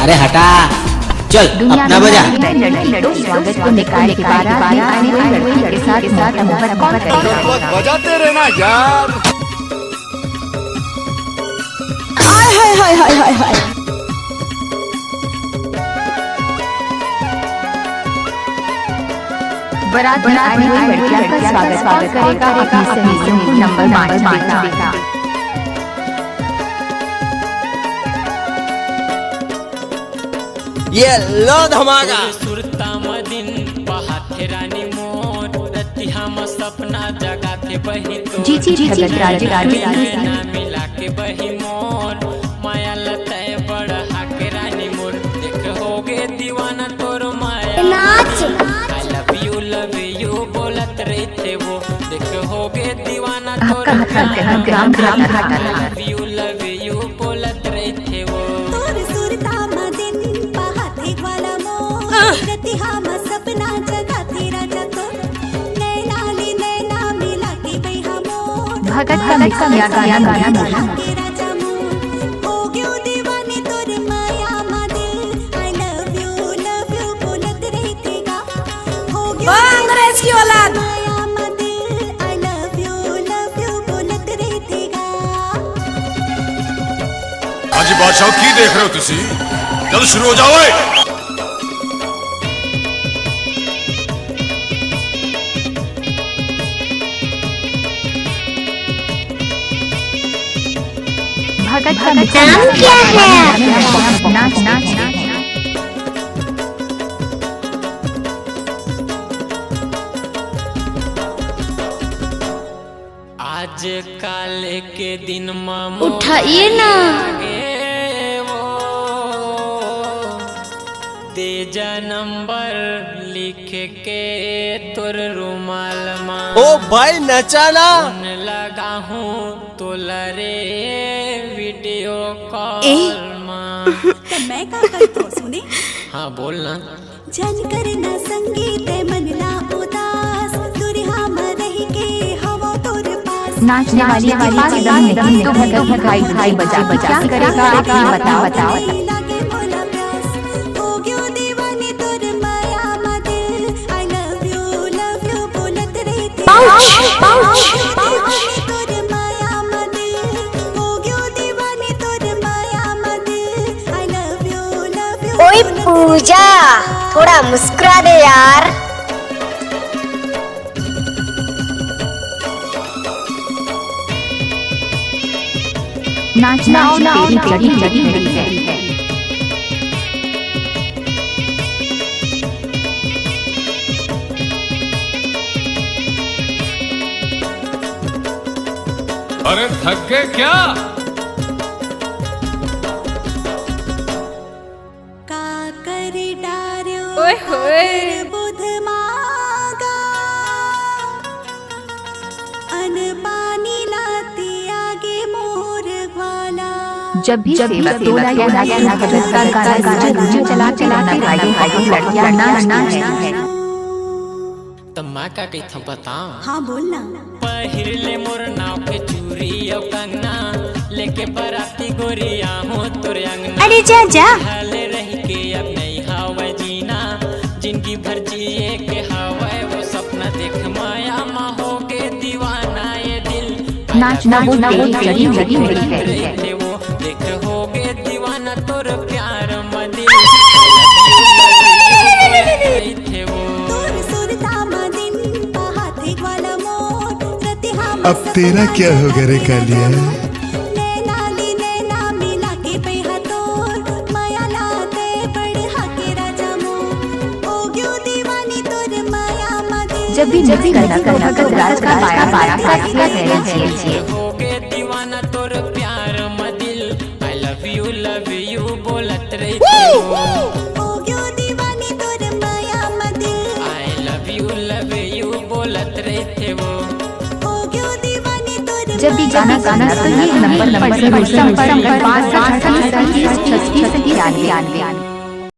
अरे हटा, चल अपना बजा। स्वागत को निकाल के आने वाले लड़की के साथ मोहब्बत कौन करेगा? बजाते रहना यार। हाय हाय हाय हाय हाय। बारात में आने वाली लड़की का स्वागत करेगा अपनी सहेलियों को नंबर बांटना। ये लो धमाका। सुरता मदिन पहाथे रानी मोर रतिहा म सपना जगा थे बही तो जी भगत राज ना मिला के बही मोर माया लताए बड़ा हाके रानी मोर देख होगे दीवाना तोर माया आई लव यू बोलत रही थे वो देख होगे दीवाना तोर लव यू बोलत रही थे वो सपना जगा तेरा जतो नैना मिला के बैहा मोर भगत का मिक्स गाना बोला हो गयो दीवानी तोर माया मा दिल आई लव यू बोलत रहतेगा हो गयो अंग्रेज की औलाद माया मा दिल आई लव यू बोलत रहतेगा। आज बादशाह की देख रहे हो तुसी? चल शुरू हो जाओ। भगत का नाम क्या है? नाच आज काल के दिन उठाइए ना वो दे जा नंबर लिख के तुर रुमाल मां ओ भाई नचाना लगा हूँ तो लरे वीडियो कॉल मां तो मैं का करतो सुने। हाँ बोलना। जन करना संगीत मनला उदास दुरिहा में रह के हवा तोर पास नाचने वाली के पास दम नहीं तो भगत भाई बजा क्या करेगा बताओ। लागे मोला प्यास हो गयो दीवानी तोर माया मा दिल आई लव यू बोलत रहते पाउच तोर माया मा दिल हो गयो दीवानी तोर माया मा दिल आई लव यू ओए पूजा थोड़ा मुस्कुरा दे यार। नाचना तेरी लगी है। अरे थक गए क्या? का कर डार्यो ओए होए बुध मागा अन पानी लाती आगे मोर वाला जब भी सेवक तोला या नाचना भगत का गाना चला लड़कियां नाच है। तम्मा का कही था बताओ। हाँ बोलना। पहिर ले मोर नाव के चूरी और कंगना लेके बराती गोरिया हो तुर अंगना अरे जा हाले रही के अब नहीं हवा जीना जिंदगी भर जिए के हवा वो सपना देख माया मा हो के दीवाना ये दिल नाचना वो तेरी लगी है। वो देख हो के दीवाना तोर प्यार मदिल थे वो अब तेरा क्या होगा रे कालिया? नैना मिला के बैहा तोर माया लाते बड़ हाके राजा मोर हो गयो दीवानी तोर माया मा दिल जब भी भगत राज का पाया हो गए दीवाना तोर प्यार मदिल आई लव यू बोलत रही हो गयो दीवानी तोर माया मा दिल आई लव यू बोलत रही थे वो जब भी गाना सही नंबर से संपर्क 5 36 36 36